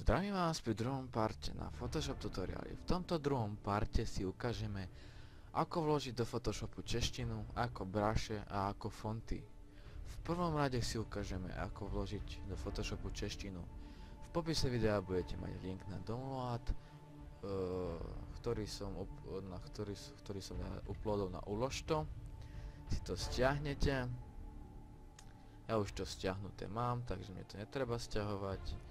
Zdravím vás pri druhom parte na Photoshop tutoriáli. V tomto druhom parte si ukážeme, ako vložiť do Photoshopu češtinu, ako bruše a ako fonty. V prvom rade si ukážeme, ako vložiť do Photoshopu češtinu. V popise videa budete mať link na download, ktorý som uploadol na Uložto. Si to stiahnete. Ja už to stiahnuté mám, takže mne to netreba stiahovať.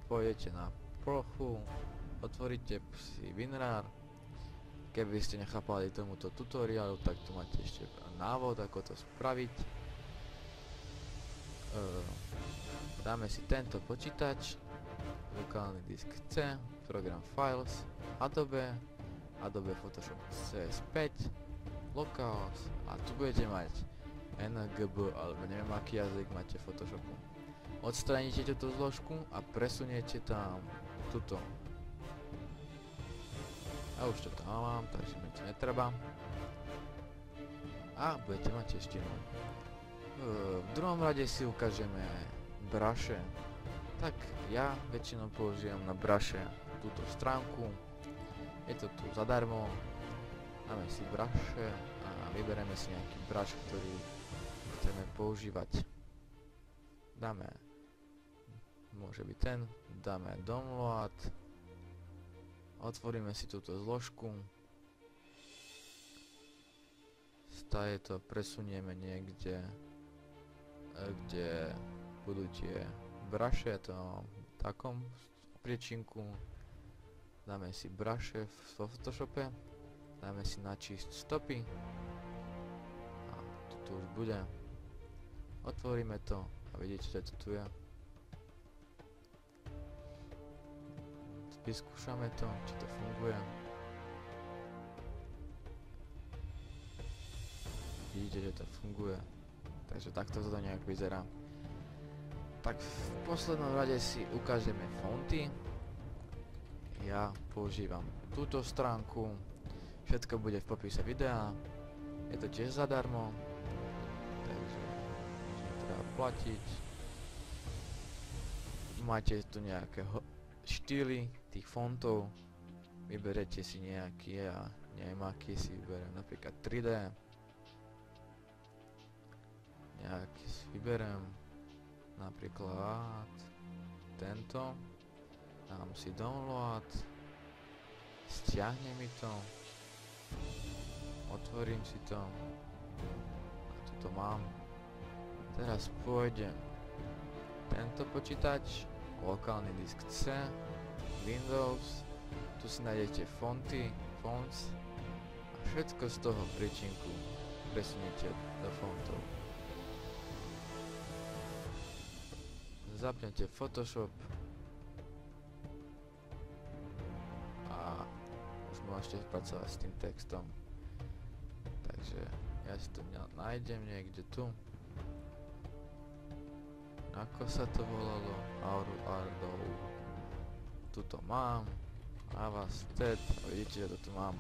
Pôjdete na plochu, otvoríte si WinRAR. Keby ste nechápali tomuto tutoriálu, tak tu máte ešte návod, ako to spraviť. Dáme si tento počítač, lokálny disk C, program Files, Adobe Photoshop CS5, Locals a tu budete mať NGB, alebo neviem aký jazyk máte v Photoshopu. Odstraníte túto zložku a presuniete tam túto. A už to tam mám, takže mi to netreba. A budete mať češtinu. V druhom rade si ukážeme bruše. Tak ja väčšinou použijem na bruše túto stránku. Je to tu zadarmo. Dáme si bruše a vyberieme si nejaký brush, ktorý chceme používať. Môže byť ten, dáme download, otvoríme si túto zložku, stále to presunieme niekde, kde budú tie bruše, to v takom priečinku, dáme si bruše v Photoshope, dáme si načísť stopy a tu už bude, otvoríme to a vidíte, že to tu je. Vyskúšame to, či to funguje. Vidíte, že to funguje. Takže takto to nejak vyzerá. Tak v poslednom rade si ukážeme fonty. Ja používam túto stránku. Všetko bude v popise videa. Je to tiež zadarmo. Takže treba platiť. Máte tu nejaké štýly tých fontov, vyberete si nejaký, ja neviem aký si vyberiem, napríklad 3D, nejaký si vyberiem, napríklad tento, dám si download, stiahne mi to, otvorím si to a toto mám. Teraz pôjdem tento počítač, lokálny disk C, Windows, tu si nájdete fonts a všetko z toho priečinku presuniete do fontov. Zapnete Photoshop a už môžete pracovať s tým textom. Takže ja si to nájdem niekde tu. Ako sa to volalo? Ardo. Tuto mám. Avasted. A vidíte, že to tu mám.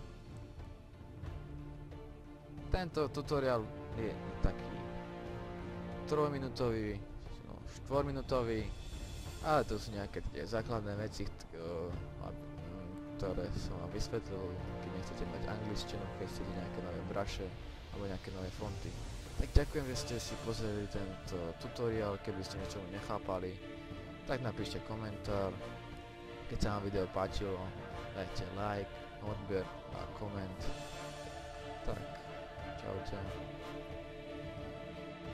Tento tutoriál je taký 3-minútový, 4-minútový, ale to sú nejaké tie základné veci, ktoré som vám vysvetlil, keď nechcete mať angličtinu, keď chcete nejaké nové bruše alebo nejaké nové fonty. Tak ďakujem, že ste si pozreli tento tutoriál. Keby ste niečo nechápali, tak napíšte komentár. Keď sa vám video páčilo, dajte like, odber a koment. Tak, čaute.